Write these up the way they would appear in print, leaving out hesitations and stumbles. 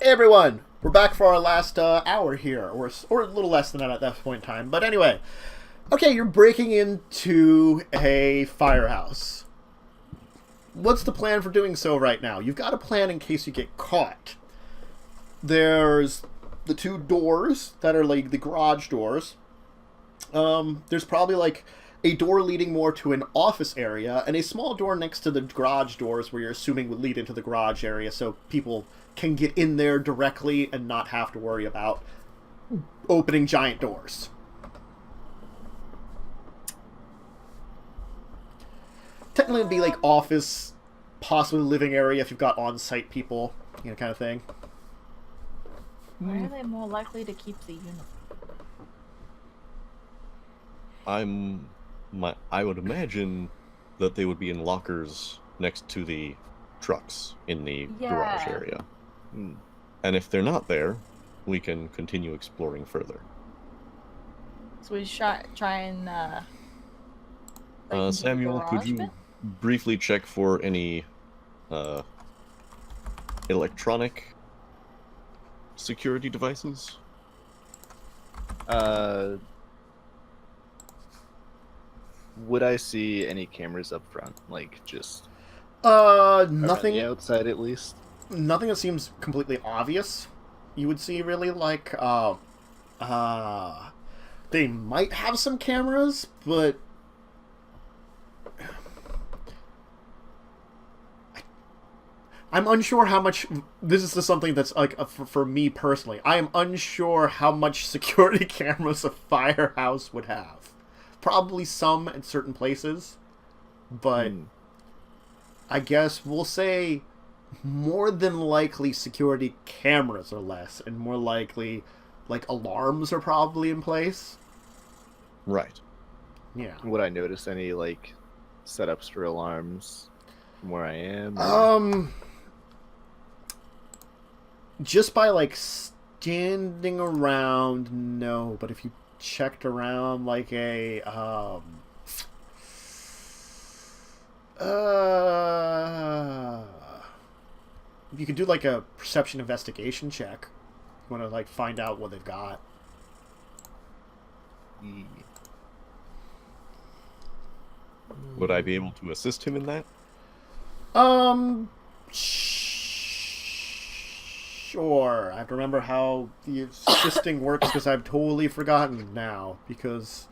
Hey everyone, we're back for our last hour here, or a little less than that at that point in time. But anyway, okay, you're breaking into a firehouse. What's the plan for doing so right now? You've got a plan in case you get caught. There's the two doors that are like the garage doors. There's probably like a door leading more to an office area, and a small door next to the garage doors where you're assuming would lead into the garage area so people can get in there directly and not have to worry about opening giant doors. Technically it'd be like office, possibly living area if you've got on-site people, kind of thing. Where are they more likely to keep the uniform? I would imagine that they would be in lockers next to the trucks in the garage area. And if they're not there, we can continue exploring further. So we try and Samuel, could you briefly check for any electronic security devices? Would I see any cameras up front? Like, just... Nothing... on the outside, at least? Nothing that seems completely obvious. You would see, really, like, they might have some cameras, but... I'm unsure how much... This is just something that's, like, for me personally. I am unsure how much security cameras a firehouse would have. Probably some in certain places, but I guess we'll say more than likely security cameras are less, and more likely, like, alarms are probably in place. Right. Yeah. Would I notice any, like, setups for alarms from where I am? Just by, like, standing around, no, but if you checked around like a you could do like a perception investigation check. You want to like find out what they've got. Would I be able to assist him in that? Sure. I have to remember how the assisting works because I've totally forgotten now because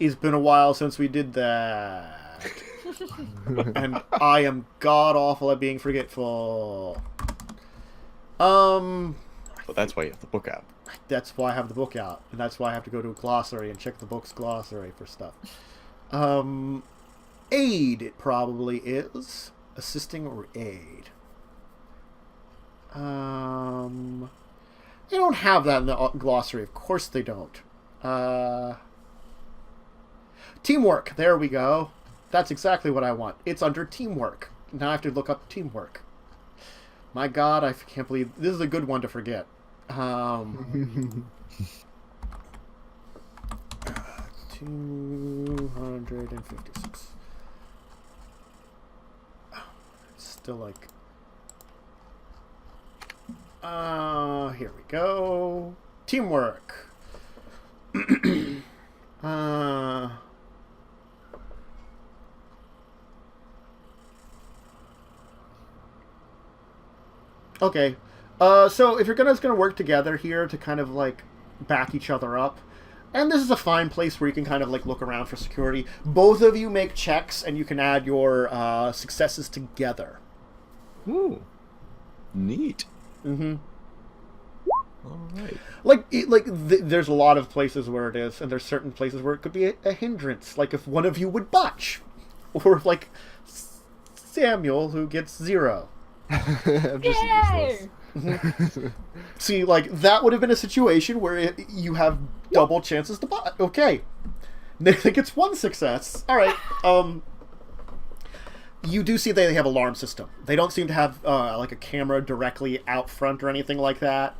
it's been a while since we did that. And I am god-awful at being forgetful. But that's why you have the book out. That's why I have the book out. And that's why I have to go to a glossary and check the book's glossary for stuff. Aid, it probably is. Assisting or aid. They don't have that in the glossary. Of course they don't. Teamwork. There we go. That's exactly what I want. It's under teamwork. Now I have to look up teamwork. My God, I can't believe... This is a good one to forget. 256. It's still like... here we go. Teamwork. Okay. So if you're gonna work together here to kind of like back each other up, and this is a fine place where you can kind of like look around for security. Both of you make checks, and you can add your successes together. Ooh, neat. Mm-hmm. All right. There's a lot of places where it is, and there's certain places where it could be a hindrance. Like if one of you would botch, or like Samuel who gets 0. I'm just useless. See, like that would have been a situation where you have double chances to botch. Okay, Nathan gets 1 success. All right. You do see they have alarm system. They don't seem to have like a camera directly out front or anything like that.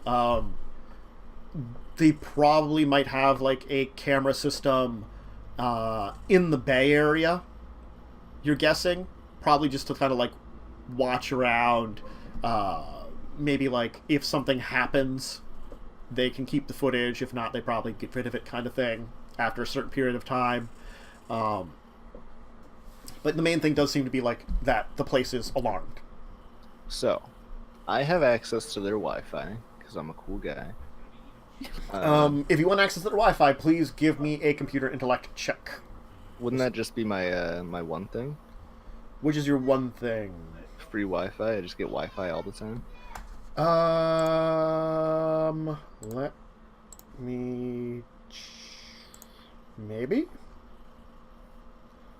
They probably might have like a camera system in the Bay Area. You're guessing, probably just to kind of like watch around maybe like if something happens, they can keep the footage. If not, they probably get rid of it, kind of thing, after a certain period of time. But the main thing does seem to be like that the place is alarmed. So, I have access to their Wi-Fi because I'm a cool guy. If you want access to the Wi-Fi, please give me a computer intellect check. Wouldn't that just be my my one thing? Which is your one thing? Free Wi-Fi. I just get Wi-Fi all the time. Let me... Maybe?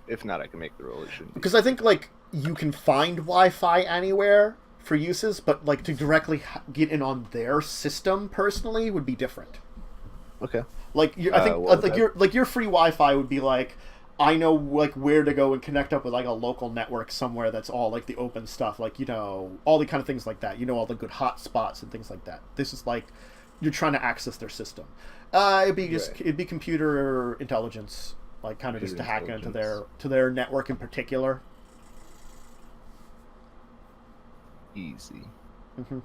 If not, I can make the roll. It shouldn't be. Because I think, like, you can find Wi-Fi anywhere for uses, but, like, to directly get in on their system, personally, would be different. Okay. Like, I think, your free Wi-Fi would be, like, I know, like, where to go and connect up with, like, a local network somewhere that's all, like, the open stuff. Like, you know, all the kind of things like that. You know, all the good hotspots and things like that. This is, like, you're trying to access their system. It'd be computer intelligence, like, kind of just to hack into their network in particular. Easy. Mm-hmm.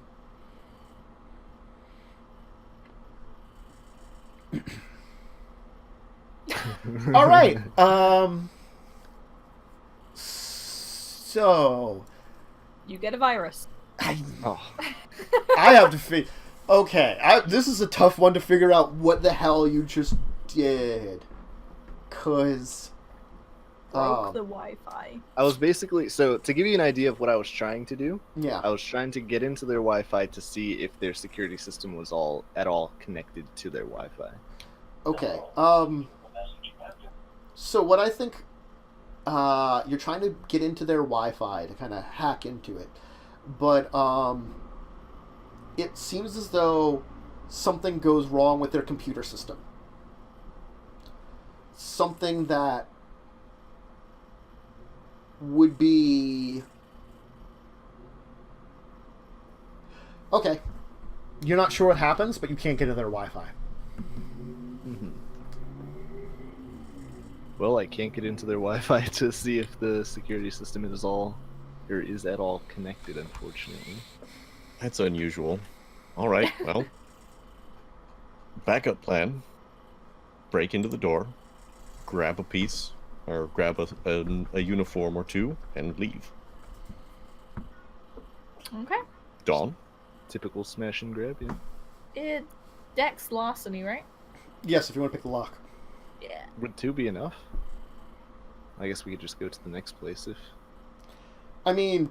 All right. So You get a virus. I have to okay, this is a tough one to figure out what the hell you just did. Cause Broke the Wi-Fi. I was basically, so to give you an idea of what I was trying to do, yeah. I was trying to get into their Wi-Fi to see if their security system was at all connected to their Wi-Fi. Okay. So what I think, you're trying to get into their Wi-Fi to kind of hack into it, but it seems as though something goes wrong with their computer system. Something that would be... Okay. You're not sure what happens, but you can't get into their Wi-Fi. Mm-hmm. Well, I can't get into their Wi-Fi to see if the security system is at all connected, unfortunately. That's unusual. All right, well, backup plan. Break into the door, grab a piece, or grab a uniform or two, and leave. Okay. Dawn? Typical smash and grab, yeah. Dex larceny, right? Yes, if you want to pick the lock. Yeah. Would 2 be enough? I guess we could just go to the next place if... I mean...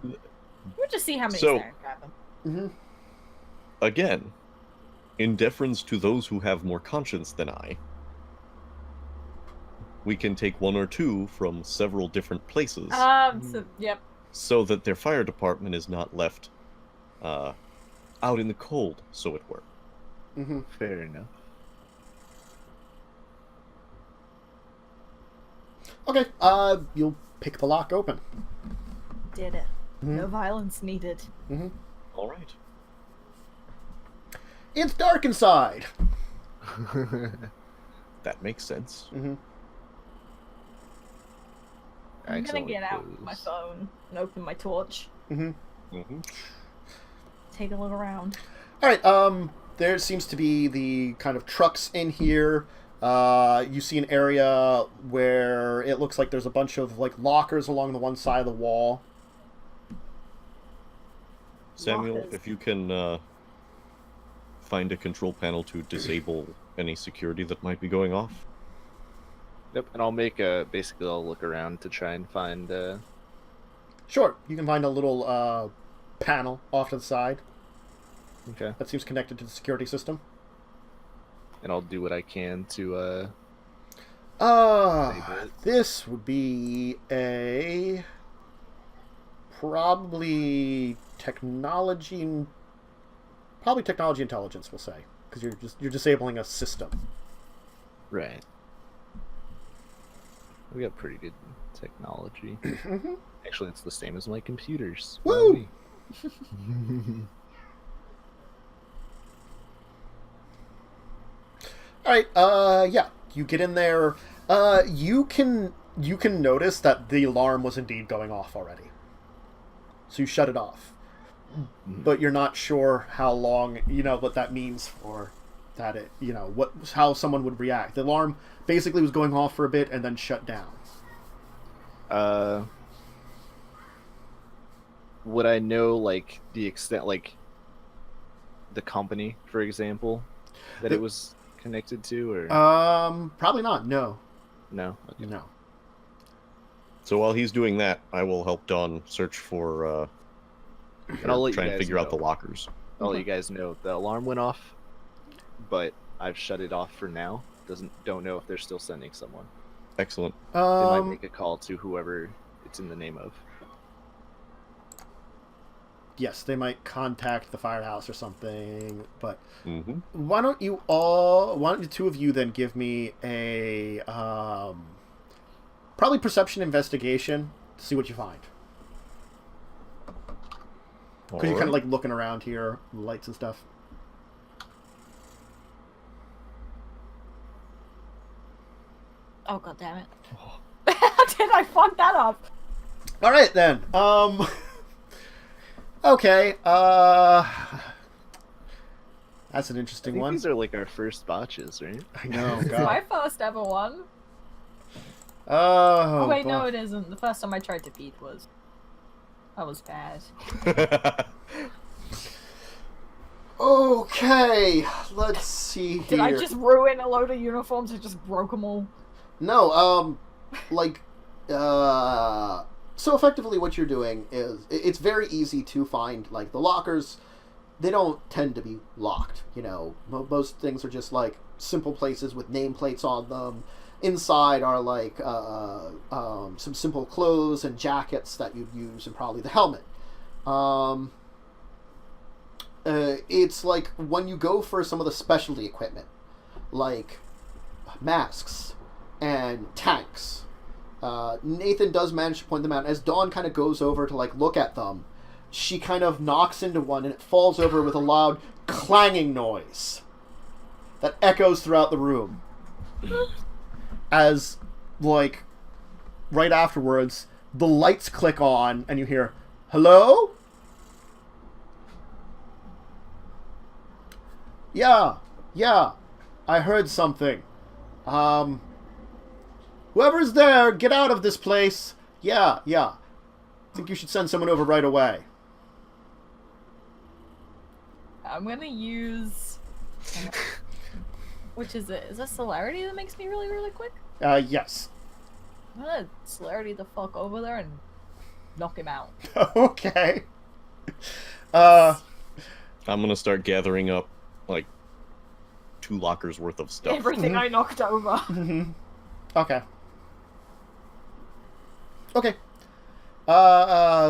We'll just see how many So- there and grab them. Mm-hmm. Again, in deference to those who have more conscience than I, we can take 1 or 2 from several different places Yep. so that their fire department is not left out in the cold, so it were. Mm-hmm. Fair enough. Okay, you'll pick the lock open. Did it. Mm-hmm. No violence needed. Mm-hmm. All right. It's dark inside. That makes sense. Mm-hmm. I'm gonna Excellent get out clues. my phone and open my torch. Mm-hmm. Mm-hmm. Take a look around. All right. There seems to be the kind of trucks in here. You see an area where it looks like there's a bunch of like lockers along the one side of the wall. Samuel, Lockers. if you can find a control panel to disable any security that might be going off. Yep, and I'll make basically I'll look around to try and find Sure, you can find a little panel off to the side okay. that seems connected to the security system. And I'll do what I can to This would be a probably technology intelligence, we'll say, because you're disabling a system. right. We got pretty good technology. Mm-hmm. Actually, it's the same as my computers. Woo! All right. Yeah. You get in there. You can notice that the alarm was indeed going off already. So you shut it off. but you're not sure how long, what that means for that. How someone would react. The alarm basically was going off for a bit and then shut down. Would I know, like, the extent, like, the company, for example, that it was connected to, or? Probably not. No. No? Okay. No. So while he's doing that, I will help Dawn search for, And I'll let try you and guys figure out know. the lockers. I'll let you guys know the alarm went off, but I've shut it off for now. Don't know if they're still sending someone. Excellent. They might make a call to whoever it's in the name of. Yes, they might contact the firehouse or something, but Mm-hmm. why don't the two of you then give me a probably perception investigation to see what you find. Because you're kind of like looking around here, lights and stuff. Oh, god damn it. How did I fuck that up? All right then. Okay. That's an interesting I think one. these are like our first botches, right? I know. It's my God. first ever one. Oh. Oh wait, boy. no it isn't. The first time I tried to beat was... That was bad. Okay. Let's see here. Did I just ruin a load of uniforms? I just broke them all? No. So effectively what you're doing is it's very easy to find, like, the lockers. They don't tend to be locked, most things are just like simple places with nameplates on them. Inside are like some simple clothes and jackets that you'd use, and probably the helmet. It's like when you go for some of the specialty equipment, like masks and tanks, Nathan does manage to point them out. As Dawn kind of goes over to like look at them, she kind of knocks into one and it falls over with a loud clanging noise that echoes throughout the room. As, like, right afterwards, the lights click on and you hear, "Hello? Yeah, I heard something. Whoever's there, get out of this place. Yeah. Think you should send someone over right away." I'm gonna use... Which is it? Is that celerity that makes me really, really quick? Yes. I'm gonna celerity the fuck over there and knock him out. Okay. I'm gonna start gathering up, like, 2 lockers worth of stuff. Everything I knocked over. Okay.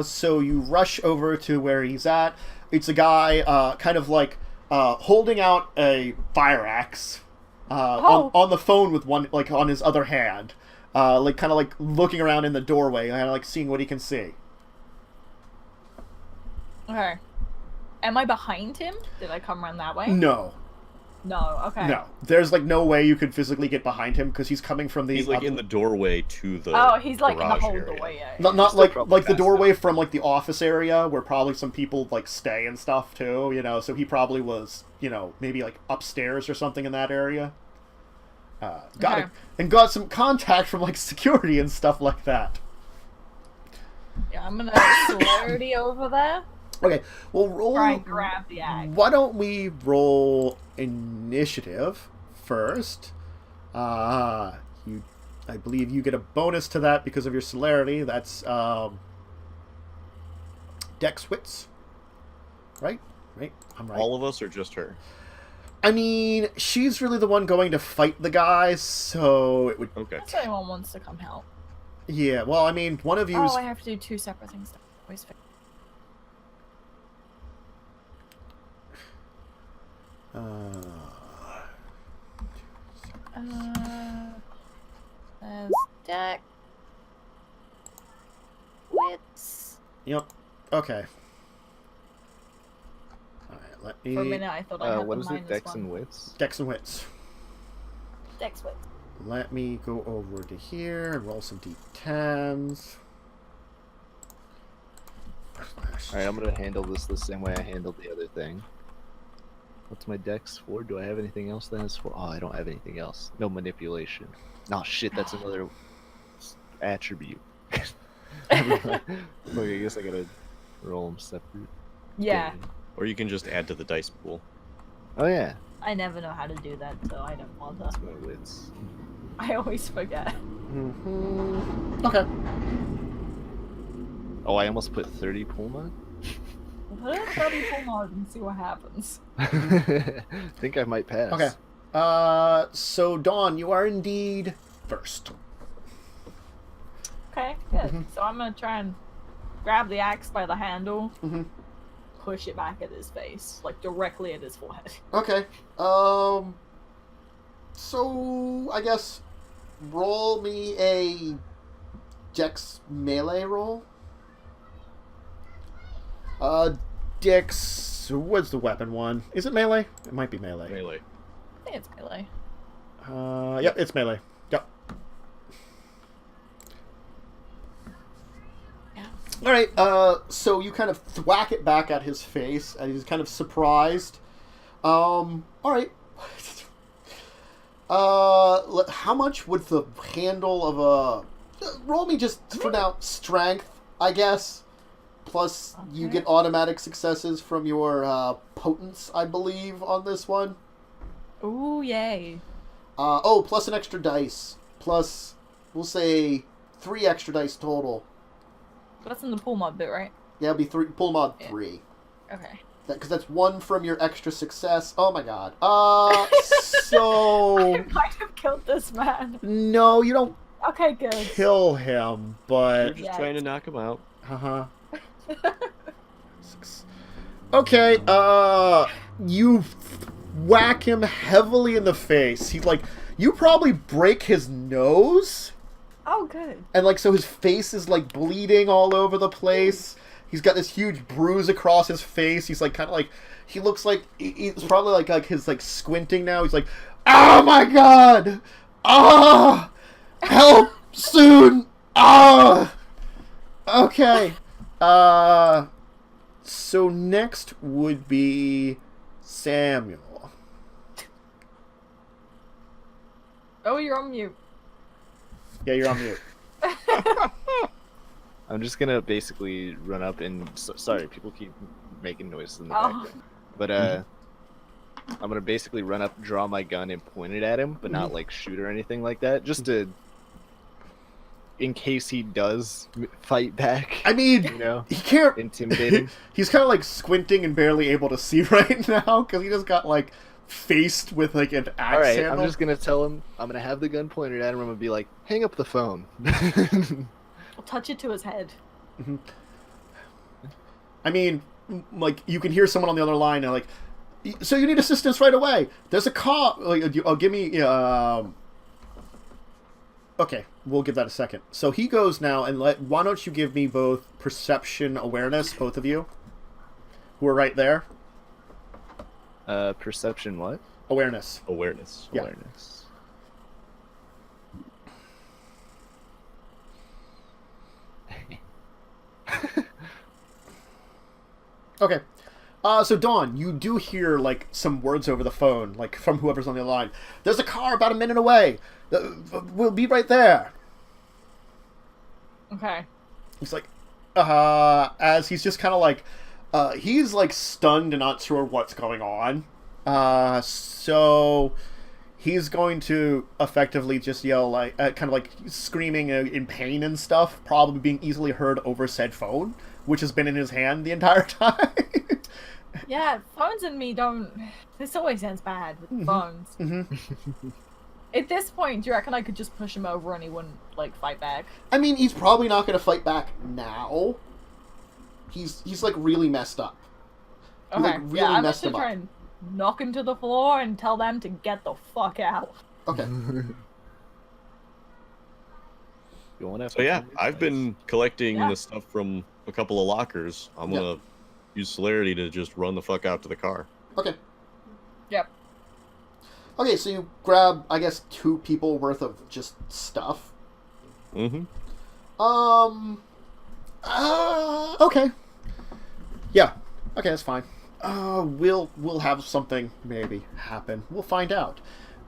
So you rush over to where he's at. It's a guy, kind of like, holding out a fire axe, on the phone with one, like, on his other hand. Like, kind of like looking around in the doorway, kind of like seeing what he can see. Okay. Am I behind him? Did I come around that way? No. No, okay. No. There's, like, no way you could physically get behind him, because he's coming from the... He's, like, in the doorway to the Oh, he's, like, in the garage whole area. doorway, yeah. Not Still like probably the fast doorway enough. from, like, the office area, where probably some people, like, stay and stuff, too, so he probably was, maybe, like, upstairs or something in that area. Got some contact from, like, security and stuff like that. Yeah, I'm gonna celerity over there. Okay, well, roll... Try and grab the axe. Why don't we roll initiative first? I believe you get a bonus to that because of your celerity. That's, Dex Wits. Right? I'm right. All of us or just her? I mean, she's really the one going to fight the guys, so it would... Okay. Unless anyone wants to come help. Yeah, well, I mean, one of you's... Oh, I have to do 2 separate things. Always fit. There's deck. Wits. Yep. Okay. Alright, let me... For a minute, I thought I had What the is it? minus Dex one. and wits? Dex and Wits. Dex wits. Let me go over to here and roll some d10s. Alright, I'm gonna handle this the same way I handled the other thing. What's my dex for? Do I have anything else that has for? Oh, I don't have anything else. No manipulation. No, shit, that's another attribute. Okay, I guess I gotta roll them separate. Yeah. Or you can just add to the dice pool. Oh, yeah. I never know how to do that, so I don't bother. That's my wits. I always forget. Okay. Oh, I almost put 30 Pulma? Put it in 30 full mode and see what happens. Think I might pass. Okay. So Dawn, you are indeed first. Okay, good. So I'm gonna try and grab the axe by the handle, push it back at his face, like directly at his forehead. Okay. So I guess roll me a Dex melee roll. Dex. What's the weapon one? Is it melee? It might be melee. Melee. I think it's melee. Yep, it's melee. Yep. Yeah. All right. So you kind of thwack it back at his face, and he's kind of surprised. All right. How much would the handle of a roll me just for now strength, I guess. Plus you get automatic successes from your potence, I believe, on this one. Ooh, yay. Plus an extra dice. Plus, we'll say 3 extra dice total. That's in the pull mod bit, right? Yeah, it'll be 3. Pull mod 3. Okay. Because that's 1 from your extra success. Oh my god. So... I might have killed this man. No, you don't Okay, good. kill him, but... You're just trying to knock him out. Uh-huh. Okay, you whack him heavily in the face. He's like, you probably break his nose. Oh, good. And, like, so his face is, like, bleeding all over the place. He's got this huge bruise across his face. He's, like, kind of like... He looks like... He's probably, like his, like, squinting now. He's like, oh, my God! Ah! Help! Soon! Ah! Okay. So next would be Samuel. Oh, you're on mute. Yeah, you're on mute. I'm just gonna basically run up and... sorry, people keep making noises in the Oh. background. But, I'm gonna basically run up, draw my gun, and point it at him, but not, like, shoot or anything like that. Just to... in case he does fight back. I mean, you know, he can't... intimidate him. He's kind of, like, squinting and barely able to see right now, because he just got, like, faced with, like, an axe Alright, handle. I'm just gonna tell him, I'm gonna have the gun pointed at him, I'm gonna be like, hang up the phone. I'll touch it to his head. I mean, like, you can hear someone on the other line, and, like, so you need assistance right away. There's a cop. Like, give me... Okay, we'll give that a second. So he goes now, and why don't you give me both perception awareness, both of you, who are right there. Perception what? Awareness. Yeah. Awareness. Okay. So Dawn, you do hear, like, some words over the phone, like, from whoever's on the other line. There's a car about a minute away. We'll be right there. Okay. He's like, as he's just kind of like, he's, like, stunned and not sure what's going on. So he's going to effectively just yell, like, kind of like screaming in pain and stuff, probably being easily heard over said phone, which has been in his hand the entire time. Yeah, phones and me don't... This always ends bad with phones. At this point, do you reckon I could just push him over and he wouldn't, like, fight back? I mean, he's probably not going to fight back now. He's like, really messed up. He's, Okay, like, really yeah, I'm messed just him gonna try and knock him to the floor and tell them to get the fuck out. Okay. You wanna So yeah, I've been collecting Yeah. the stuff from a couple of lockers. I'm gonna use celerity to just run the fuck out to the car. Okay. Yep. Okay, so you grab, I guess, 2 people worth of just stuff. Mm-hmm. Okay. Yeah. Okay, that's fine. We'll have something maybe happen. We'll find out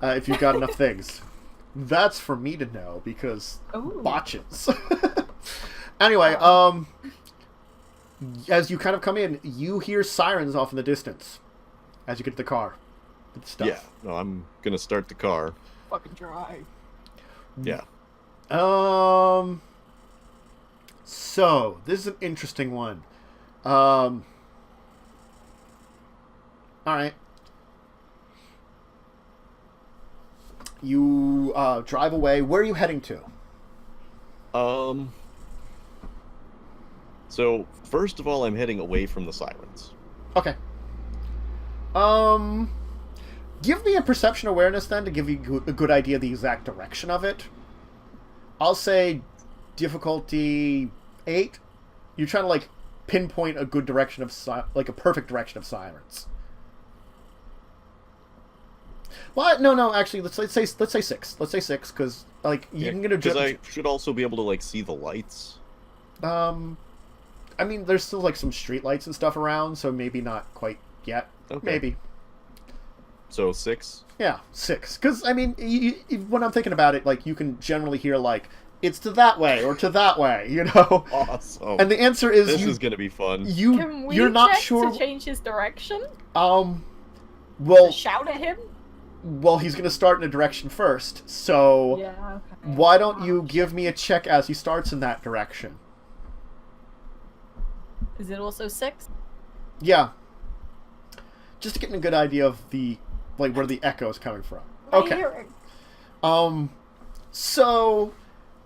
if you've got enough things. That's for me to know because Ooh. botches. Anyway, as you kind of come in, you hear sirens off in the distance as you get to the car. With the stuff. Yeah. No, I'm gonna start the car. Fucking drive. Yeah. So this is an interesting one. All right. You drive away. Where are you heading to? So first of all, I'm heading away from the sirens. Okay. Give me a perception awareness then to give you a good idea of the exact direction of it. I'll say difficulty 8. You're trying to like pinpoint a good direction of like a perfect direction of sirens. Well, no. Actually, let's say 6. Let's say 6 because like you can get a. Because I should also be able to like see the lights. I mean, there's still like some street lights and stuff around, so maybe not quite yet. Okay. Maybe. So 6. Yeah, 6. Because I mean, when I'm thinking about it, like you can generally hear like it's to that way or to that way, you know. Awesome. And the answer is this is gonna be fun. Can we you're not check sure to change his direction? Well, To shout at him? he's gonna start in a direction first. So Yeah. Okay. why don't you give me a check as he starts in that direction? Is it also 6? Yeah. Just to get a good idea of the like where the echo is coming from. My Okay. hearing. So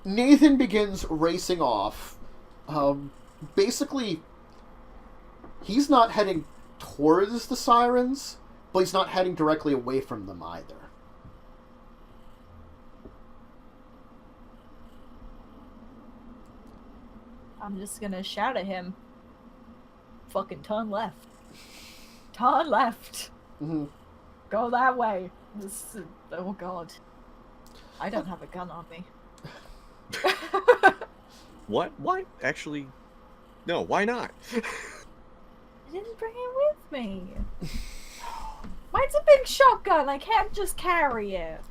Nathan begins racing off. Basically, he's not heading towards the sirens, but he's not heading directly away from them either. I'm just gonna shout at him. Fucking turn left. Turn left. Mm-hmm. Go that way. Oh god. I don't have a gun on me. What? Why? Actually, no. Why not? I didn't bring it with me. Mine's a big shotgun. I can't just carry it.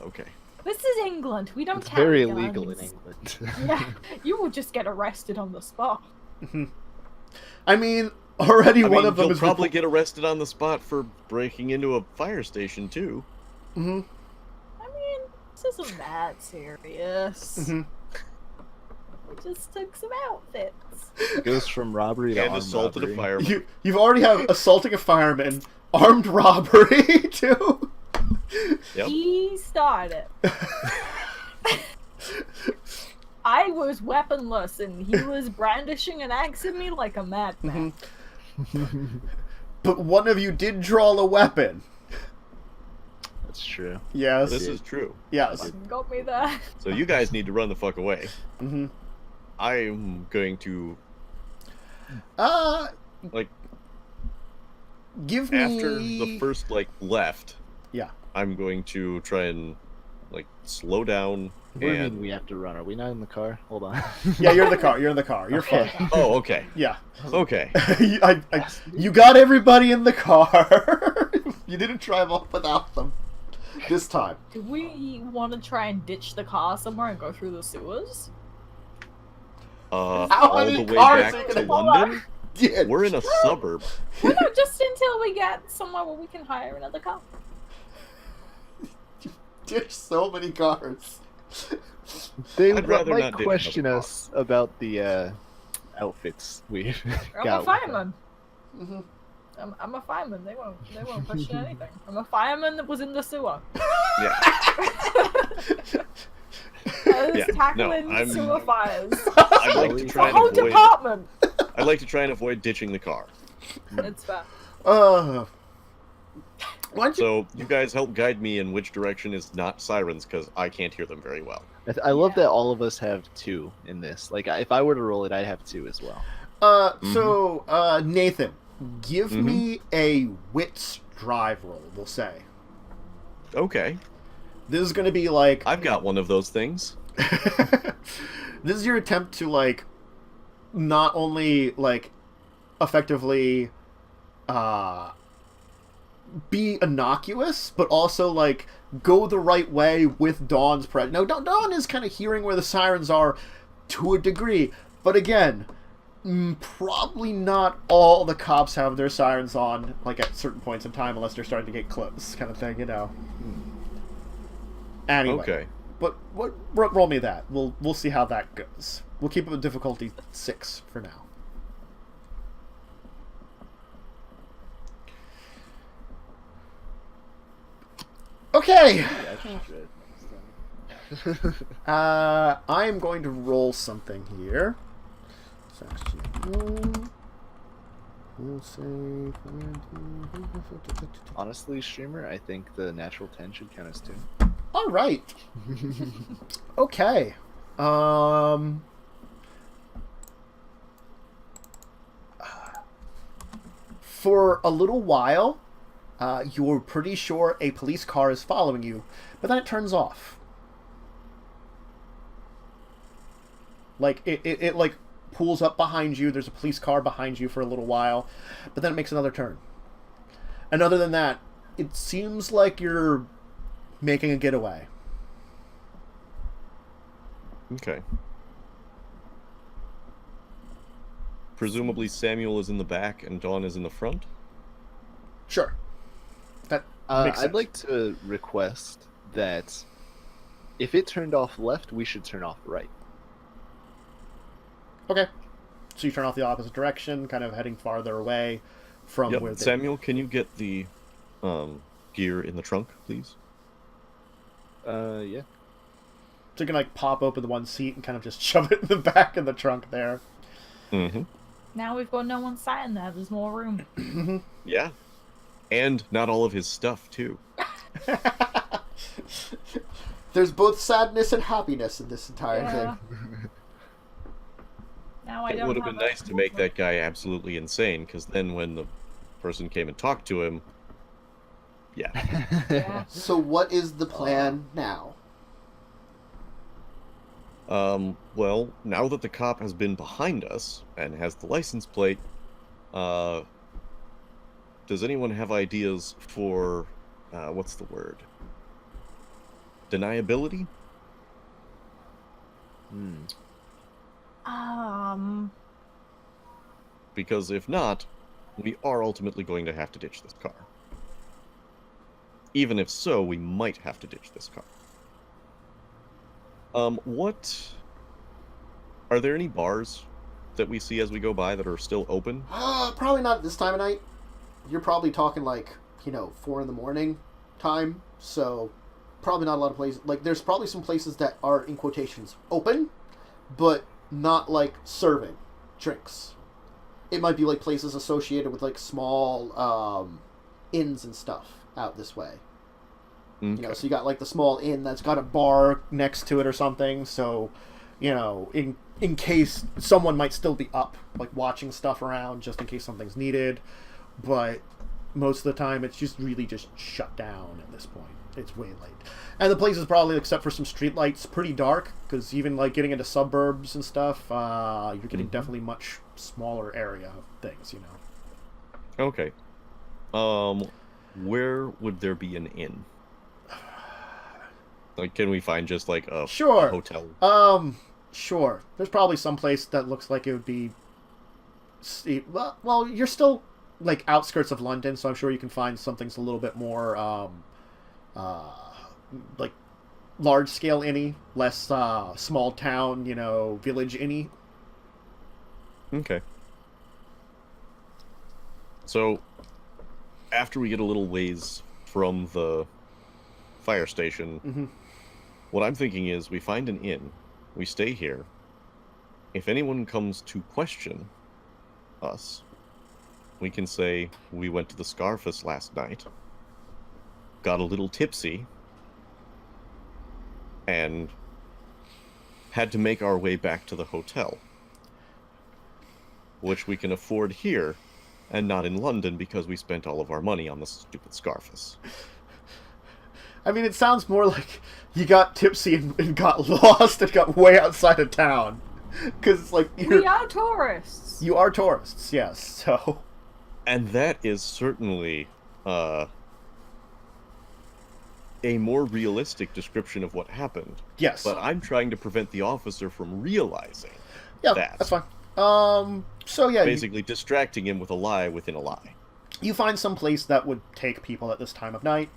Okay. This is England. We don't It's carry very guns. illegal in England. Yeah, you will just get arrested on the spot. I mean, already I one mean, of them you'll is probably get arrested on the spot for breaking into a fire station too. Mm-hmm. I mean, this isn't that serious. Mm-hmm. We just took some outfits. It goes from robbery to And armed assaulted robbery. a fireman. You've already have assaulting a fireman, armed robbery too. Yep. He started. I was weaponless and he was brandishing an axe at me like a madman. But one of you did draw a weapon. That's true. Yes. This is true. Yes. Fucking got me there. So you guys need to run the fuck away. Mm-hmm. I'm going to like Give me after the first like left. Yeah. I'm going to try and like slow down. What do you And mean we have to run? Are we not in the car? Hold on. Yeah, you're in the car. You're in the car. You're Okay. fine. oh, okay, Yeah. okay. You got everybody in the car. You didn't drive off without them this time. Do we want to try and ditch the car somewhere and go through the sewers? How All many the way cars back are you to gonna pull London. Yeah. We're in a suburb. Well, no, just until we get somewhere where we can hire another car. There's so many cars. They I'd rather might not ditch question another us about the outfits we I'm got. a fireman. Mm-hmm. I'm a fireman. They won't question anything. I'm a fireman that was in the sewer. Yeah. I was Yeah, no, tackling I'm- sewer fires. I'd like to The try and whole avoid. department. I'd like to try and avoid ditching the car. It's fair. Why don't you? So you guys help guide me in which direction is not sirens, because I can't hear them very well. I love Yeah. that all of us have 2 in this. Like, if I were to roll it, I'd have 2 as well. So Nathan, give Mhm. me a wits drive roll. We'll say Okay, this is going to be like I've got one of those things. this is your attempt to like not only like effectively be innocuous, but also, like, go the right way with Dawn's presence. Now, Dawn is kind of hearing where the sirens are to a degree, but again, probably not all the cops have their sirens on, like, at certain points in time, unless they're starting to get close, kind of thing, you know. Anyway. Okay. But roll me that. We'll see how that goes. We'll keep it with difficulty 6 for now. Okay. I'm going to roll something here. We'll say. Honestly, streamer, I think the natural 10 should count as 2. All right. Okay. For a little while, you're pretty sure a police car is following you, but then it turns off. Like, it like, pulls up behind you. There's a police car behind you for a little while, but then it makes another turn. And other than that, it seems like you're making a getaway. Okay. Presumably Samuel is in the back and Dawn is in the front? Sure. That makes sense. I'd like to request that if it turned off left, we should turn off right. Okay. So you turn off the opposite direction, kind of heading farther away from where they... Samuel, can you get the gear in the trunk, please? Yeah. So you can, like, pop open the one seat and kind of just shove it in the back of the trunk there. Mm-hmm. Now we've got no one sat in there. There's more room. Yeah. And not all of his stuff, too. There's both sadness and happiness in this entire thing. Now I It don't would have been nice to make that guy absolutely insane, because then when the person came and talked to him... Yeah. Yeah. So what is the plan now? Well, now that the cop has been behind us and has the license plate, does anyone have ideas for, what's the word? Deniability? Because if not, we are ultimately going to have to ditch this car. Even if so, we might have to ditch this car. What... Are there any bars that we see as we go by that are still open? Probably not at this time of night. You're probably talking, like, 4 in the morning time, so probably not a lot of places. Like, there's probably some places that are, in quotations, open, but not, like, serving drinks. It might be, like, places associated with, like, small, inns and stuff out this way. Okay. So you got, like, the small inn that's got a bar next to it or something, so, in case someone might still be up, like, watching stuff around, just in case something's needed, but most of the time it's just really just shut down at this point. It's way late. And the place is probably, except for some streetlights, pretty dark, because even, like, getting into suburbs and stuff, you're getting definitely much smaller area of things, Okay. Where would there be an inn? Like, can we find just, like, a hotel? Sure. There's probably some place that looks like it would be... Well, you're still, like, outskirts of London, so I'm sure you can find something a little bit more, like, large-scale inny, less small-town, village inny. Okay. So, after we get a little ways from the fire station, what I'm thinking is we find an inn, we stay here. If anyone comes to question us, we can say we went to the Scarfus last night, got a little tipsy, and had to make our way back to the hotel, which we can afford here and not in London because we spent all of our money on the stupid Scarfus. I mean, it sounds more like you got tipsy and got lost and got way outside of town. Because it's like We are tourists. you are tourists, yes. So, And that is certainly a more realistic description of what happened. yes. But I'm trying to prevent the officer from realizing Yeah, that. that's fine. So yeah, Basically distracting him with a lie within a lie. you find some place that would take people at this time of night.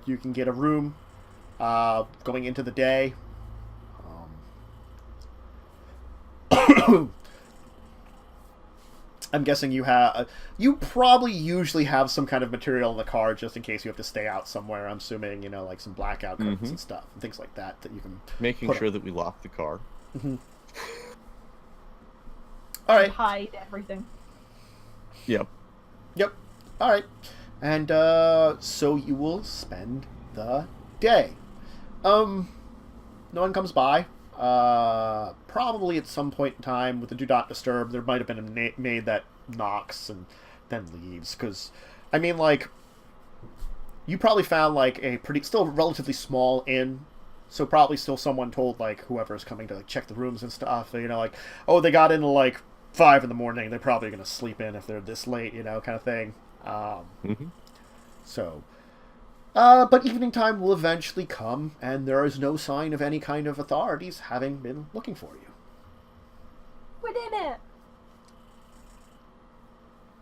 You can get a room going into the day. I'm guessing you probably usually have some kind of material in the car just in case you have to stay out somewhere. I'm assuming, like some blackout curtains and stuff, and things like that you can Making sure that we lock the car. All right. Hide everything. Yep. Yep. All right. And so you will spend the day. No one comes by. Probably at some point in time with the Do Not Disturb, there might have been a maid that knocks and then leaves. Because, I mean, like, you probably found, like, a still relatively small inn. So probably still someone told, like, whoever's coming to, like, check the rooms and stuff, like, oh, they got in, like, 5 in the morning, they're probably going to sleep in if they're this late, kind of thing. So, but evening time will eventually come, and there is no sign of any kind of authorities having been looking for you. We did it.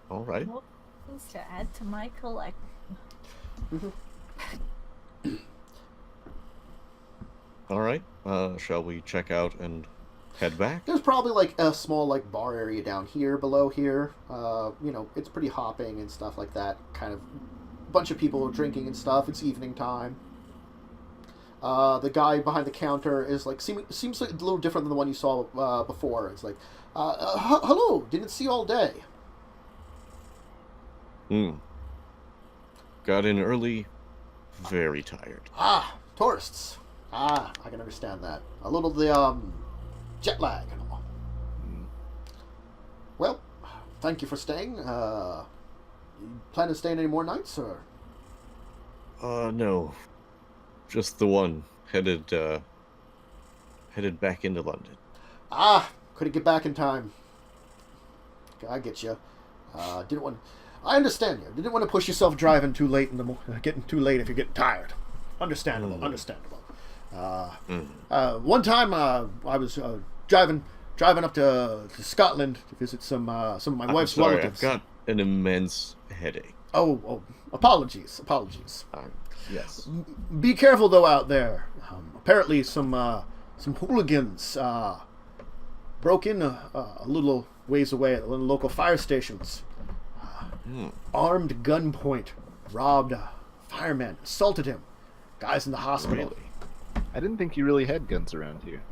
All right. More things to add to my collection. All right. Shall we check out and head back? There's probably, like, a small, like, bar area down here, below here. It's pretty hopping and stuff like that. Kind of bunch of people drinking and stuff. It's evening time. The guy behind the counter is, like, seems like a little different than the one you saw before. It's like, hello, didn't see you all day. Got in early, very tired. Tourists. I can understand that. A little of the, jet lag and all. Well, thank you for staying. You plan to stay in any more nights, or? No. Just the one. Headed back into London. Couldn't get back in time. I get you. I understand you. Didn't want to push yourself driving too late getting too late if you're getting tired. Understandable. One time, I was driving up to Scotland to visit some of my wife's relatives. I've got an immense headache. Oh, apologies. Yes. Be careful though out there. Apparently, some hooligans broke in a little ways away at the local fire stations. Armed gunpoint, robbed a fireman, assaulted him. Guy's in the hospital. Really? I didn't think you really had guns around here.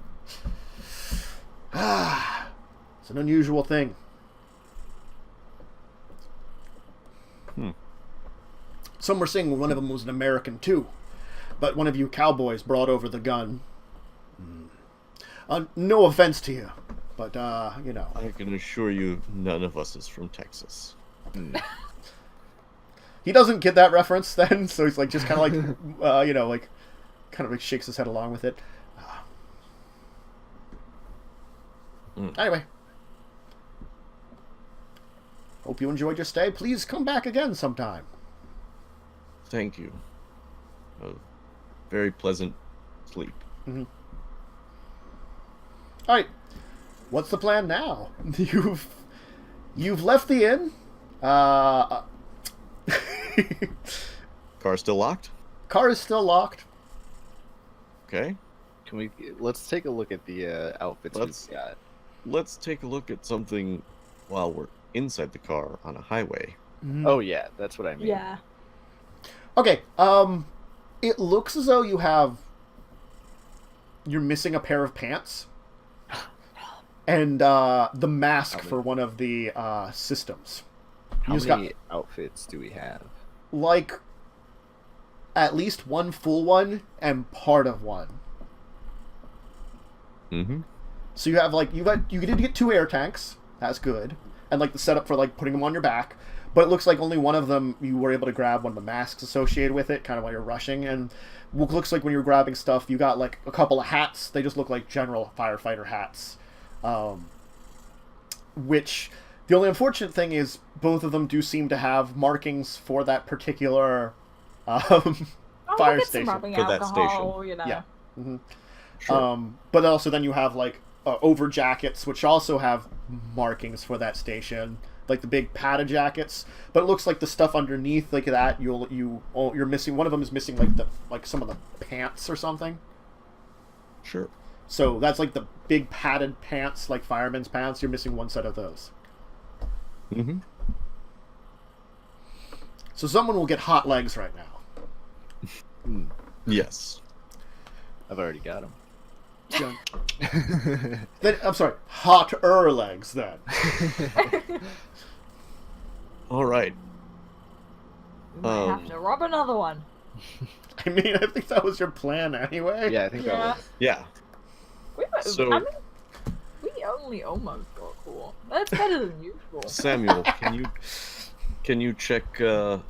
It's an unusual thing. Some were saying one of them was an American too, but one of you cowboys brought over the gun. No offense to you, but I can assure you, none of us is from Texas. He doesn't get that reference then, so he's like just kind of like, kind of like shakes his head along with it. Anyway, hope you enjoyed your stay. Please come back again sometime. Thank you. A very pleasant sleep. All right, what's the plan now? You've left the inn. Car still locked? Car is still locked. Okay. Let's take a look at the outfits we've got. Let's take a look at something while we're inside the car on a highway. Oh yeah, that's what I mean. Yeah. Okay, it looks as though you're missing a pair of pants. And the mask for one of the systems. How many outfits do we have? Like, at least one full one and part of one. So you have you did get 2 air tanks. That's good. And like the setup for like putting them on your back. But it looks like only one of them you were able to grab one of the masks associated with it, kind of while you're rushing. And it looks like when you're grabbing stuff, you got like a couple of hats. They just look like general firefighter hats. Which the only unfortunate thing is both of them do seem to have markings for that particular fire station. Some For that alcohol, station. you know. Yeah. Sure. But also then you have like over jackets, which also have markings for that station, like the big padded jackets. But it looks like the stuff underneath, like that, you're missing. One of them is missing like some of the pants or something. Sure. So that's like the big padded pants, like fireman's pants. You're missing one set of those. Mm-hmm. So someone will get hot legs right now. Yes. I've already got them. Then I'm sorry, hotter legs then. All right. We might have to rob another one. I mean, I think that was your plan anyway. Yeah, I think that Yeah. was. Yeah. So- I mean, we only almost got caught. That's better than usual. Samuel, can you check the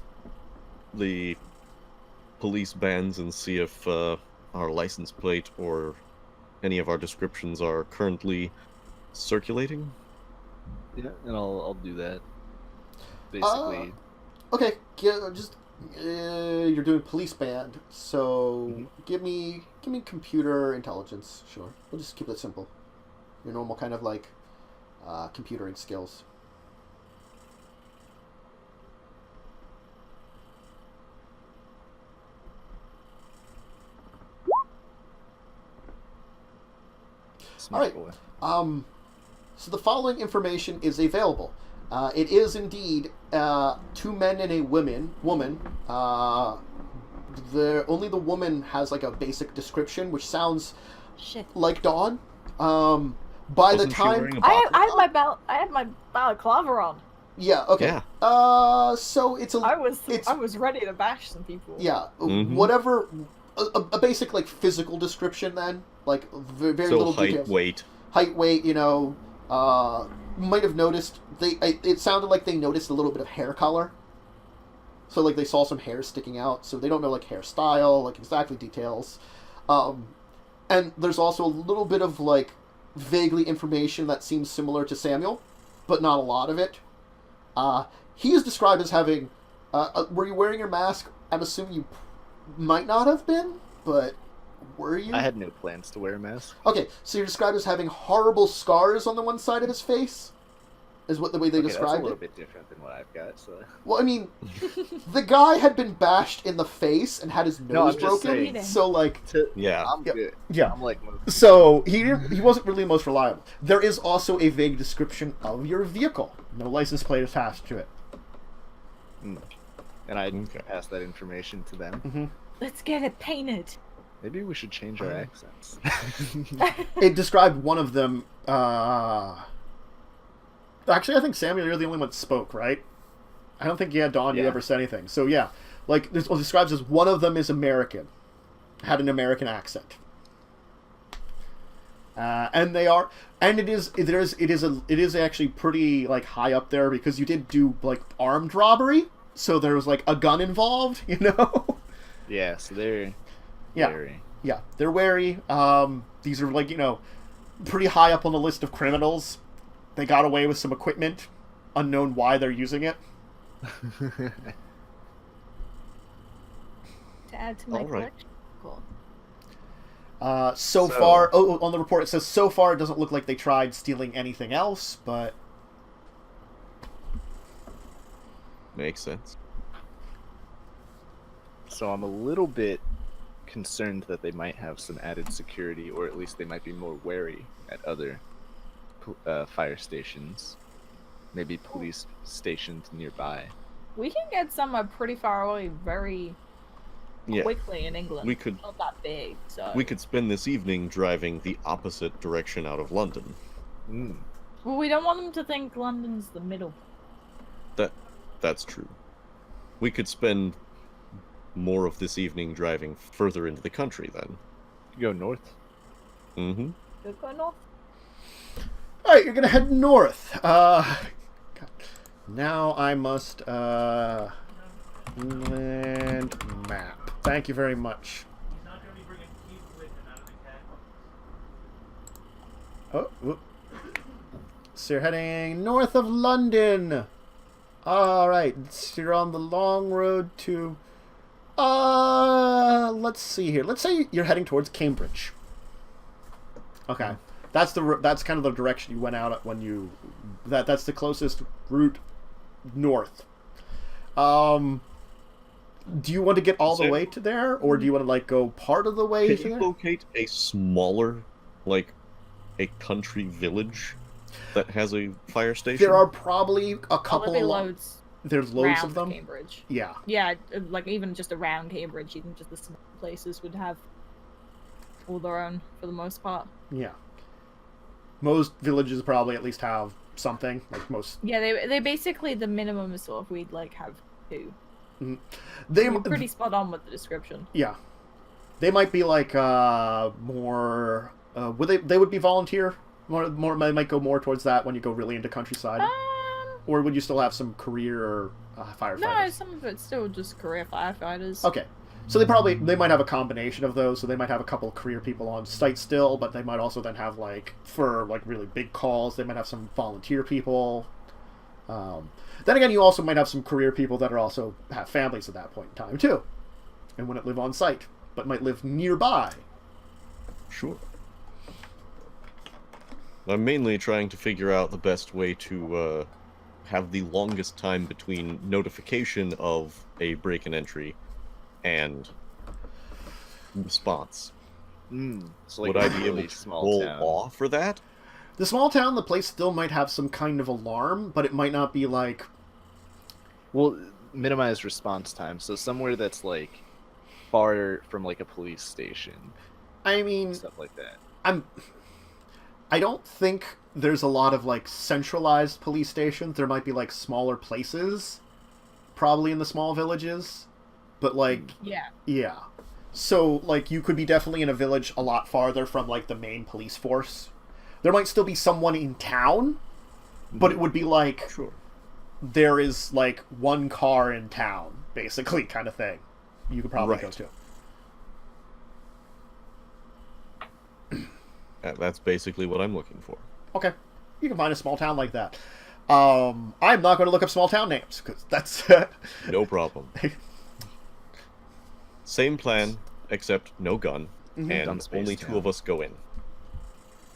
police bands and see if our license plate or any of our descriptions are currently circulating? Yeah, and I'll do that. Basically, Okay, you're doing police band, so give me computer intelligence. Sure, we'll just keep it simple. Your normal kind of like computering skills. smart Alright. boy. So the following information is available. It is indeed 2 men and a woman. Only the woman has like a basic description, which sounds Shit. like Dawn. By the Wasn't she time, wearing a I had my balaclava on. yeah, okay. Yeah. So it's I was ready to bash some people. yeah, Mhm. whatever. A basic like physical description then, like very So little height, details. weight. Height, weight, might have noticed it sounded like they noticed a little bit of hair color. So like they saw some hair sticking out, so they don't know like hairstyle, like exactly details. And there's also a little bit of like vaguely information that seems similar to Samuel, but not a lot of it. He is described as having were you wearing your mask? I'm assuming you might not have been, but were you? I had no plans to wear a mask. Okay, so you're described as having horrible scars on the one side of his face? Is what the way they Okay, that's a described little it? bit different than what I've got. So Well, I mean, the guy had been bashed in the face and had his No, nose I'm just broken, saying. so like, Yeah. I'm Yeah. good. yeah. I'm like, So he wasn't really the most reliable. There is also a vague description of your vehicle. No license plate attached to it. and I Okay. passed that information to them. Let's get it painted. Maybe we should change our accents. It described one of them. Actually, I think Samuel, you're the only one that spoke, right? I don't think Dawn, you Yeah. ever said anything. So yeah, like it describes as one of them is American, had an American accent, and they are, and it is actually pretty like high up there because you did do like armed robbery, so there was like a gun involved, Yeah, so they're Yeah. wary. Yeah, they're wary. These are like, pretty high up on the list of criminals. They got away with some equipment, unknown why they're using it. To add to my All right. collection. Cool. So far, on the report it says so far it doesn't look like they tried stealing anything else, but Makes sense. So I'm a little bit concerned that they might have some added security, or at least they might be more wary at other fire stations. Maybe police stations nearby. We can get somewhere pretty far away very Yeah. quickly in England. We could- Not that big, so. We could spend this evening driving the opposite direction out of London. Well, we don't want them to think London's the middle. That's true. We could spend more of this evening driving further into the country then. Go north. Mm-hmm. Good go north. alright, you're gonna head north. God. Now I must land map. Thank you very much. He's not going to be bringing Keith with him out of the cat. Oh, whoop. So you're heading north of London. All right, so you're on the long road to. Let's see here. Let's say you're heading towards Cambridge. Okay, that's kind of the direction you went out at when you. That's the closest route north. Do you want to get all the way to there, or do you want to like go part of the way to Can you there? locate a smaller, like, a country village that has a fire station? There are probably a Oh, couple. there'll be loads. There's loads around of them. Cambridge. Yeah. Yeah, like even just around Cambridge, even just the small places would have all their own for the most part. Yeah. Most villages probably at least have something. Like most. Yeah, they basically the minimum is sort of we'd like have two. They You're pretty spot on with the description. Yeah. They might be like more. They would be volunteer. More. They might go more towards that when you go really into countryside. Or would you still have some career firefighters? No, some of it's still just career firefighters. Okay. So they might have a combination of those. So they might have a couple of career people on site still, but they might also then have like for like really big calls, they might have some volunteer people. Then again, you also might have some career people that are also have families at that point in time too, and wouldn't live on site, but might live nearby. Sure. I'm mainly trying to figure out the best way to have the longest time between notification of a break-in entry and response. So like Would I be able really to small roll town. law for that? The small town, the place still might have some kind of alarm, but it might not be like. Well, minimize response time. So somewhere that's like far from like a police station, I mean, stuff like that. I don't think there's a lot of like centralized police stations. There might be like smaller places, probably in the small villages, but like yeah. So like you could be definitely in a village a lot farther from like the main police force. There might still be someone in town, but it would be like Sure. there is like one car in town, basically, kind of thing. You could probably go Right. to. That's basically what I'm looking for. Okay, you can find a small town like that. I'm not going to look up small town names because that's No problem. Same plan, except no gun, and Dunce only based two town. of us go in.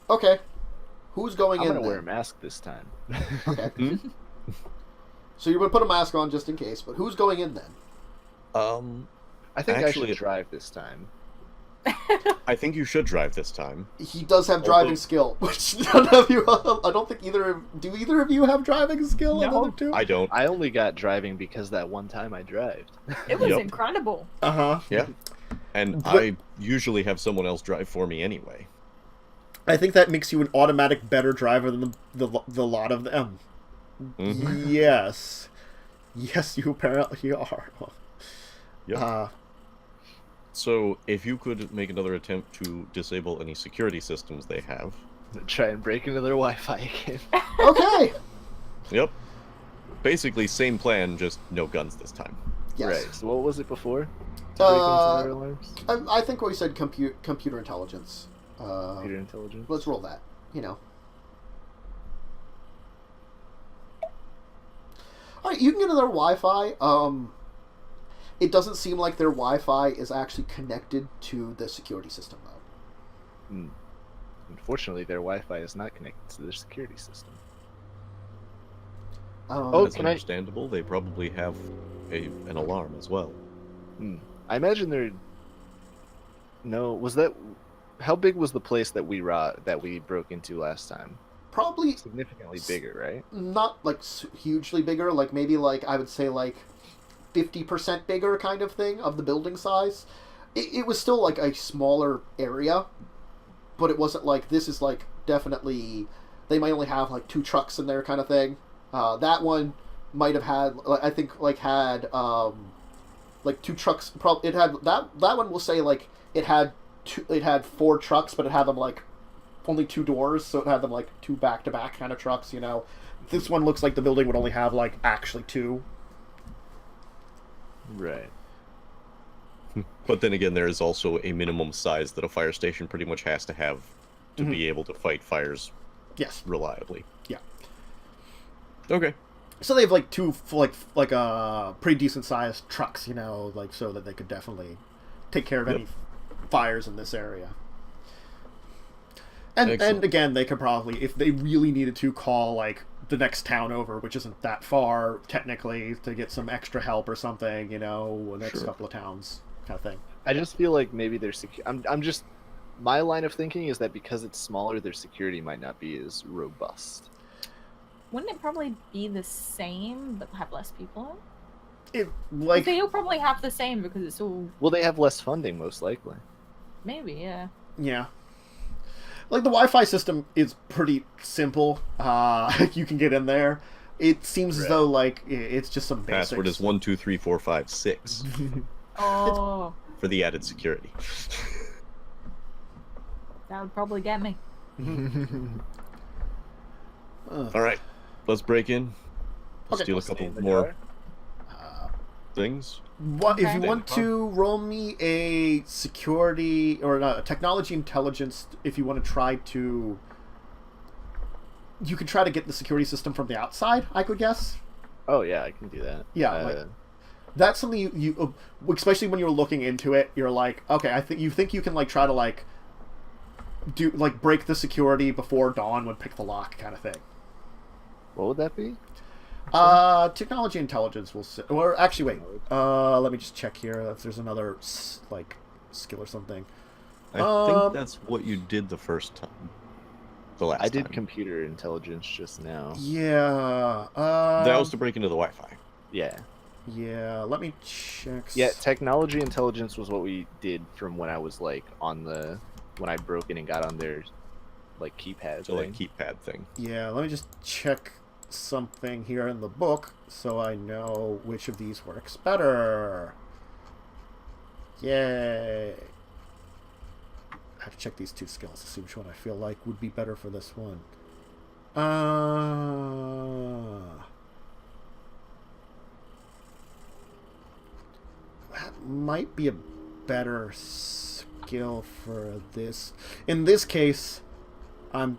okay. Who's going I'm in? gonna then? wear a mask this time. Okay. So you're going to put a mask on just in case, but who's going in then? I think I Actually, should drive this time. I think you should drive this time. He does have driving Although- skill, which none of you. I don't think do either of you have driving skill? No. Another two? I don't. I only got driving because that one time I drove. It was Yep. incredible. Uh-huh. Yeah. And But- I usually have someone else drive for me anyway. I think that makes you an automatic better driver than the lot of them. Mhm. Yes. Yes, you apparently are. Yep. So, if you could make another attempt to disable any security systems they have. Try and break into their Wi-Fi again. Okay. Yep. Basically, same plan, just no guns this time. Yes. Right. So what was it before? To break into their alarms? I think we said computer intelligence. Computer intelligence. Let's roll that. You know. All right, you can get to their Wi-Fi. It doesn't seem like their Wi-Fi is actually connected to the security system, though. Unfortunately, their Wi-Fi is not connected to their security system. Oh, That's can I- understandable. They probably have an alarm as well. I imagine they're. No, was that? How big was the place that we broke into last time? probably Significantly bigger, right? not like hugely bigger. Like maybe like I would say like 50% bigger kind of thing of the building size. It was still like a smaller area, but it wasn't like this is like definitely they might only have like 2 trucks in there kind of thing. That one might have had I think like had like 2 trucks. It had that one will say like it had 4 trucks, but it had them like only 2 doors, so it had them like 2 back-to-back kind of trucks. You know, this one looks like the building would only have like actually 2. Right. But then again, there is also a minimum size that a fire station pretty much has to have to be able to fight fires Yes. reliably. Yeah. Okay. So they have like two pretty decent sized trucks, you know, like so that they could definitely take care of any fires in this area. And again, they could probably, if they really needed to, call like the next town over, which isn't that far technically, to get some extra help or something, you know, the next couple of towns, kind of thing. I just feel like maybe their I'm just, my line of thinking is that because it's smaller, their security might not be as robust. Wouldn't it probably be the same but have less people in? They'll probably have the same because it's all. Well, they have less funding, most likely. Maybe, yeah. Yeah. Like, the Wi-Fi system is pretty simple. You can get in there. It seems as though, like, it's just some basics. Password is 1 2 3 4 5 6 Oh. for the added security. That would probably get me. All right, let's break in. Let's steal a couple more things. If you want to roll me a security or a technology intelligence, if you want to try to, you could try to get the security system from the outside, I could guess. Oh yeah, I can do that. Yeah, that's something you especially when you're looking into it, you're like, okay, I think you can like try to like do like break the security before Dawn would pick the lock, kind of thing. What would that be? Technology intelligence will say, or actually wait, let me just check here if there's another like skill or something. I think that's what you did the first time. I did computer intelligence just now. Yeah. That was to break into the Wi-Fi. Yeah. Yeah, let me check. Yeah, technology intelligence was what we did from when I was like when I broke in and got on their like keypad thing. Like keypad thing. Yeah, let me just check something here in the book so I know which of these works better. Yay. I have to check these two skills to see which one I feel like would be better for this one. That might be a better skill for this. In this case, I'm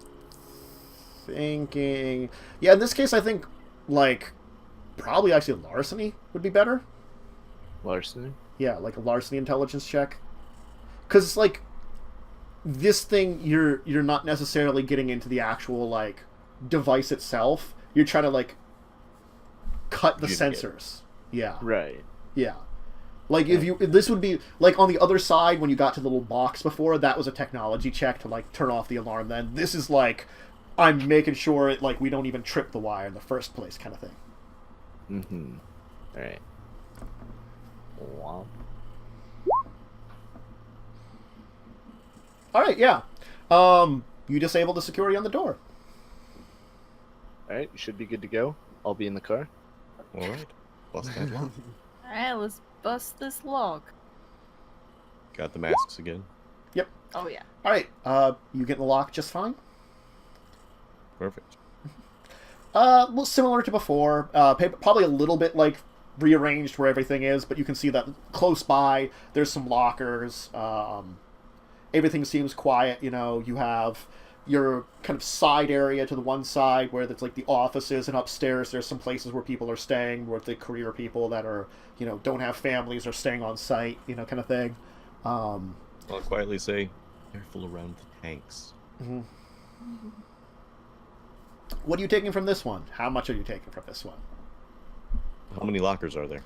thinking... Yeah, in this case, I think, like, probably actually larceny would be better. Larceny? Yeah, like a larceny intelligence check. Because, like, this thing, you're not necessarily getting into the actual, like, device itself. You're trying to, like, cut the sensors. Yeah. Right. Yeah. Like, this would be, like, on the other side, when you got to the little box before, that was a technology check to, like, turn off the alarm then. This is, like, I'm making sure, like, we don't even trip the wire in the first place kind of thing. Mm-hmm. Alright. Wow. Alright, yeah. You disable the security on the door. Alright, you should be good to go. I'll be in the car. Alright. Bust that lock. Alright, let's bust this lock. Got the masks again? Yep. Oh, yeah. Alright, you get in the lock just fine? Perfect. Well, similar to before. Probably a little bit, like, rearranged where everything is, but you can see that close by, there's some lockers. Everything seems quiet, you know. You have your kind of side area to the one side where it's like the offices, and upstairs there's some places where people are staying, where the career people that are, you know, don't have families are staying on site, you know, kind of thing. I'll quietly say, careful around the tanks. Mm-hmm. What are you taking from this one? How much are you taking from this one? How many lockers are there?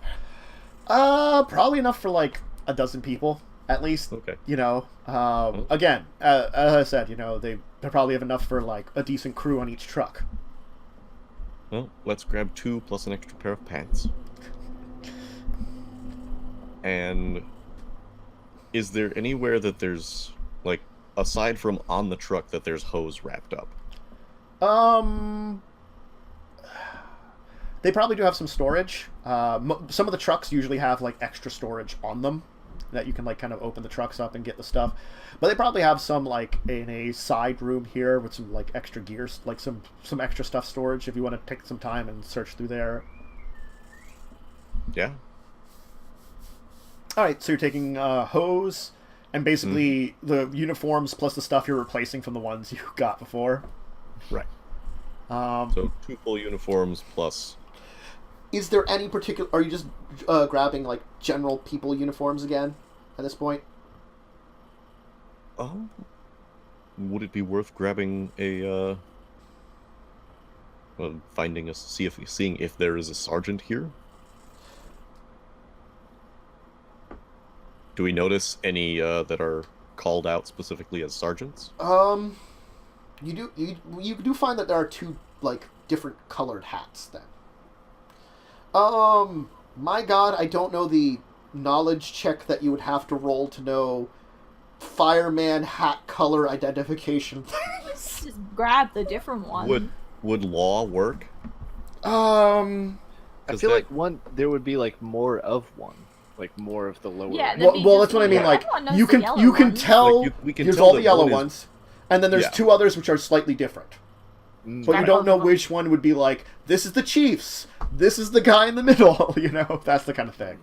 Probably enough for like a dozen people, at least. Okay. You know, again, as I said, you know, they probably have enough for like a decent crew on each truck. Well, let's grab 2 plus an extra pair of pants. And is there anywhere that there's, like, aside from on the truck, that there's hose wrapped up? They probably do have some storage. Some of the trucks usually have like extra storage on them that you can like kind of open the trucks up and get the stuff. But they probably have some like in a side room here with some like extra gears, like some extra stuff storage if you want to take some time and search through there. Yeah. All right, so you're taking hose and basically the uniforms plus the stuff you're replacing from the ones you got before. Right. So 2 full uniforms plus. Is there any particular... Are you just grabbing, like, general people uniforms again at this point? Would it be worth grabbing a, seeing if there is a sergeant here? Do we notice any that are called out specifically as sergeants? You do find that there are 2, like, different colored hats then. My god, I don't know the knowledge check that you would have to roll to know fireman hat color identification things. Just grab the different one. Would law work? I feel like there would be like more of one, like more of the lower. Yeah, well, that's what I mean. Like you can tell like we can here's tell all the that yellow one is- ones, and then there's 2 others which are slightly different. But you don't know which one would be like, this is the Chiefs, this is the guy in the middle, you know? That's the kind of thing.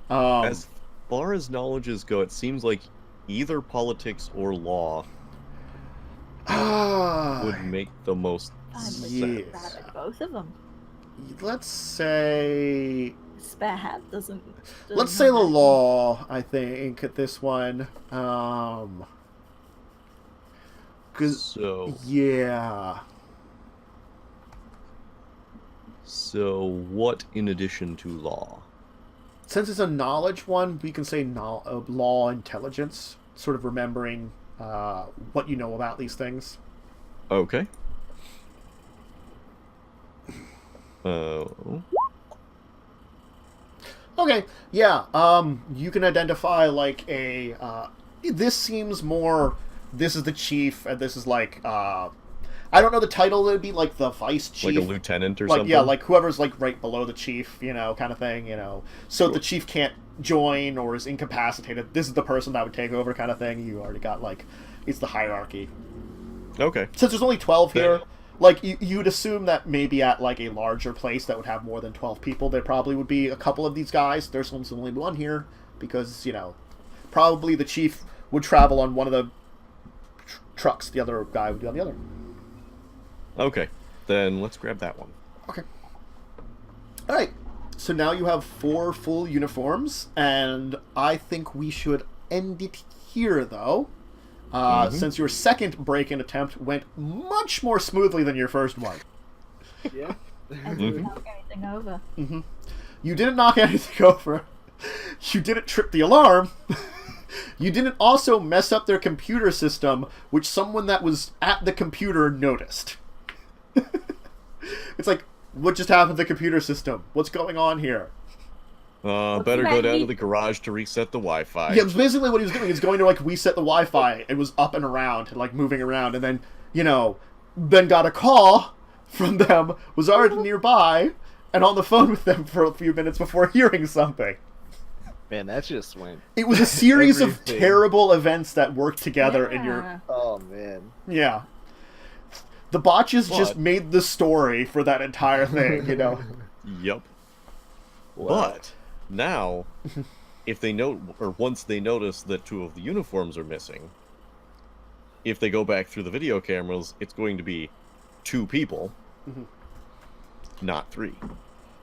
As far as knowledges go, it seems like either politics or law would make the most yes. Both of them. Let's say... Spare hat doesn't Let's say the law, I think, at this one. So yeah. So what in addition to law? Since it's a knowledge one, we can say law intelligence, sort of remembering what you know about these things. Okay. Okay, yeah. You can identify like a. This seems more. This is the chief, and this is like. I don't know the title. It'd be like the vice chief, like a lieutenant or like, something. Yeah, like whoever's like right below the chief, you know, kind of thing, you know. So the chief can't join or is incapacitated. This is the person that would take over, kind of thing. You already got like, it's the hierarchy. Okay. Since there's only 12 here, like you'd assume that maybe at like a larger place that would have more than 12 people, there probably would be a couple of these guys. There's only one here because, you know, probably the chief would travel on one of the trucks. The other guy would be on the other. Okay, then let's grab that one. Okay. All right. So now you have 4 full uniforms, and I think we should end it here, though. Since your second break-in attempt went much more smoothly than your first one. Yeah. And didn't knock anything over. You didn't knock anything over. You didn't trip the alarm. You didn't also mess up their computer system, which someone that was at the computer noticed. It's like, what just happened to the computer system? What's going on here? Better go down to the garage to reset the Wi-Fi. Yeah, basically what he was doing is going to, like, reset the Wi-Fi and was up and around and, like, moving around. And then, you know, then got a call from them, was already nearby, and on the phone with them for a few minutes before hearing something. Man, that just went... It was a series of terrible events that worked together in your... Oh, man. Yeah. The botches just made the story for that entire thing, you know? Yep. Wow. But now, if they once they notice that 2 of the uniforms are missing, if they go back through the video cameras, it's going to be 2 people, not 3.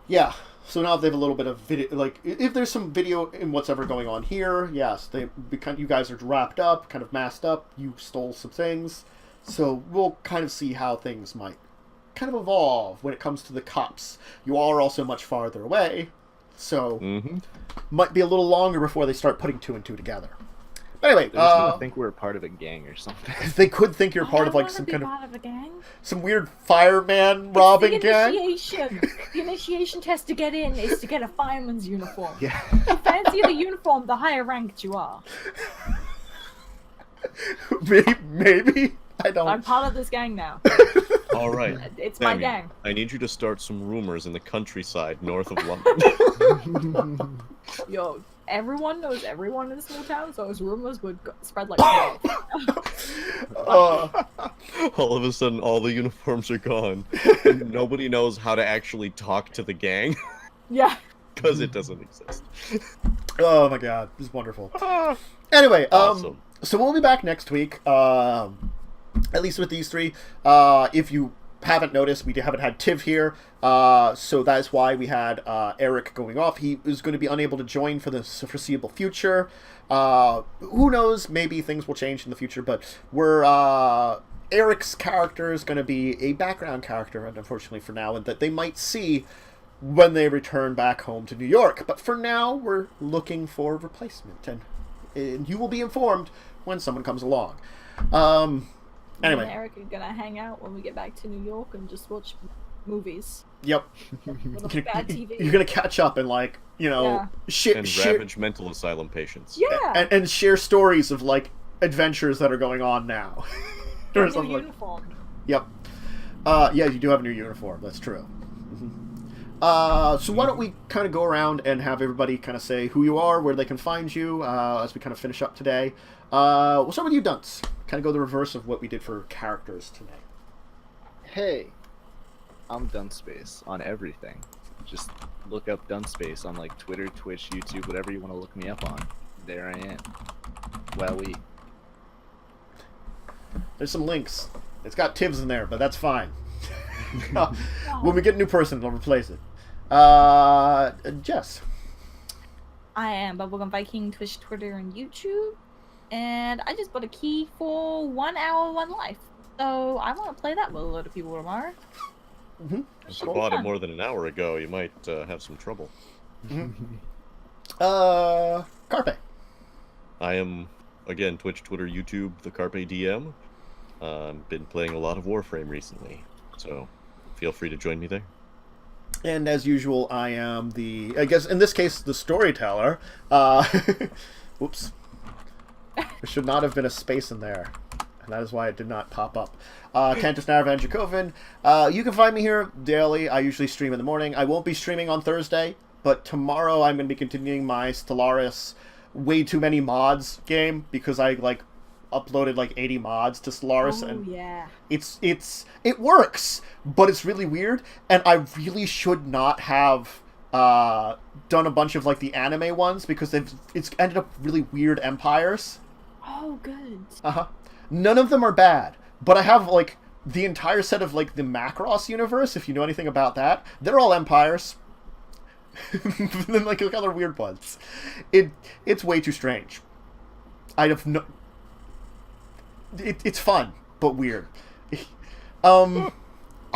Yeah. So now they have a little bit of video, like, if there's some video in what's ever going on here, yes, you guys are wrapped up, kind of masked up, you stole some things, so we'll kind of see how things might kind of evolve when it comes to the cops. You are also much farther away, so might be a little longer before they start putting 2 and 2 together. But anyway, They're just gonna think we're part of a gang or something. They could think you're part of like some kind of a gang. some weird fireman robbing gang. The initiation test to get in is to get a fireman's uniform. Yeah. The fancier the uniform, the higher ranked you are. Maybe. I don't. I'm part of this gang now. All right. It's my Tammy, gang. I need you to start some rumors in the countryside north of London. Yo, everyone knows everyone in this small town, so his rumors would spread like wildfire. All of a sudden, all the uniforms are gone, and nobody knows how to actually talk to the gang Yeah. because it doesn't exist. Oh my god, this is wonderful. Anyway, Awesome. so we'll be back next week. at least with these three. If you haven't noticed, we haven't had Tiv here, so that's why we had Eric going off. He is going to be unable to join for the foreseeable future. Who knows, maybe things will change in the future, but Eric's character is going to be a background character, unfortunately for now, and that they might see when they return back home to New York. But for now, we're looking for a replacement, and you will be informed when someone comes along. Anyway. Me and Eric are gonna hang out when we get back to New York and just watch movies. Yep. Bad TV. You're gonna catch up and, like, you know, ravage mental asylum patients. Yeah. And share stories of, like, adventures that are going on now. Or something uniform. Yep. Yeah, you do have a new uniform. That's true. So why don't we kind of go around and have everybody kind of say who you are, where they can find you, as we kind of finish up today. We'll start with you, Dunce. Kind of go the reverse of what we did for characters today. Hey, I'm Dunspace on everything. Just look up Dunspace on like Twitter, Twitch, YouTube, whatever you want to look me up on. There I am. Wowee. There's some links. It's got Tivs in there, but that's fine. When we get a new person, they'll replace it. Jess. I am Bubblegum Viking, Twitch, Twitter, and YouTube. And I just bought a key for 1 hour, 1 life. So I want to play that with a load of people tomorrow. If you bought it more than an hour ago, you might have some trouble. Carpe. I am, again, Twitch, Twitter, YouTube, the CarpeDM. Been playing a lot of Warframe recently, so feel free to join me there. And as usual, I am I guess in this case, the storyteller. Whoops. There should not have been a space in there, and that is why it did not pop up. Cantus Naravan Dracovin. You can find me here daily. I usually stream in the morning. I won't be streaming on Thursday, but tomorrow I'm going to be continuing my Stellaris way too many mods game, because I uploaded like 80 mods to Stellaris, and yeah, it works, but it's really weird, and I really should not have done a bunch of like the anime ones, because it's ended up really weird empires. Oh, good. None of them are bad, but I have like the entire set of like the Macross universe, if you know anything about that. They're all empires. Then like other weird ones. It's way too strange. I have no. It's fun, but weird. I'll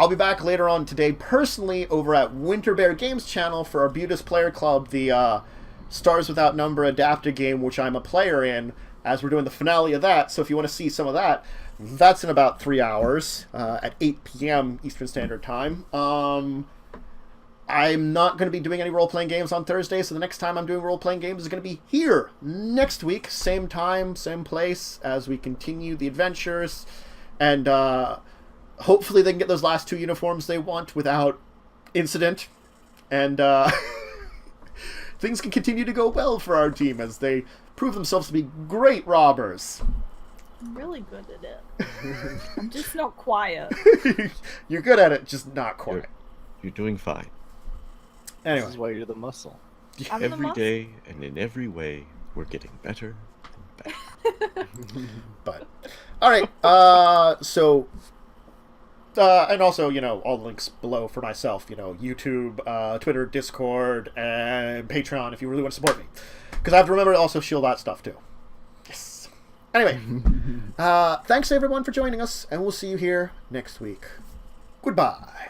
be back later on today, personally, over at Winter Bear Games channel for Arbutus Player Club, the Stars Without Number adapted game, which I'm a player in, as we're doing the finale of that. So if you want to see some of that, that's in about 3 hours, at 8 p.m. Eastern Standard Time. I'm not going to be doing any role-playing games on Thursday, so the next time I'm doing role-playing games is going to be here next week, same time, same place, as we continue the adventures, and hopefully they can get those last 2 uniforms they want without incident, and things can continue to go well for our team as they prove themselves to be great robbers. I'm really good at it. I'm just not quiet. You're good at it, just not quiet. You're doing fine. Anyway. This is why you're the muscle. Every day and in every way, we're getting better and better. But, alright, so, and also, you know, all the links below for myself, you know, YouTube, Twitter, Discord, and Patreon if you really want to support me. Because I have to remember to also shield that stuff, too. Yes. Anyway, thanks everyone for joining us, and we'll see you here next week. Goodbye.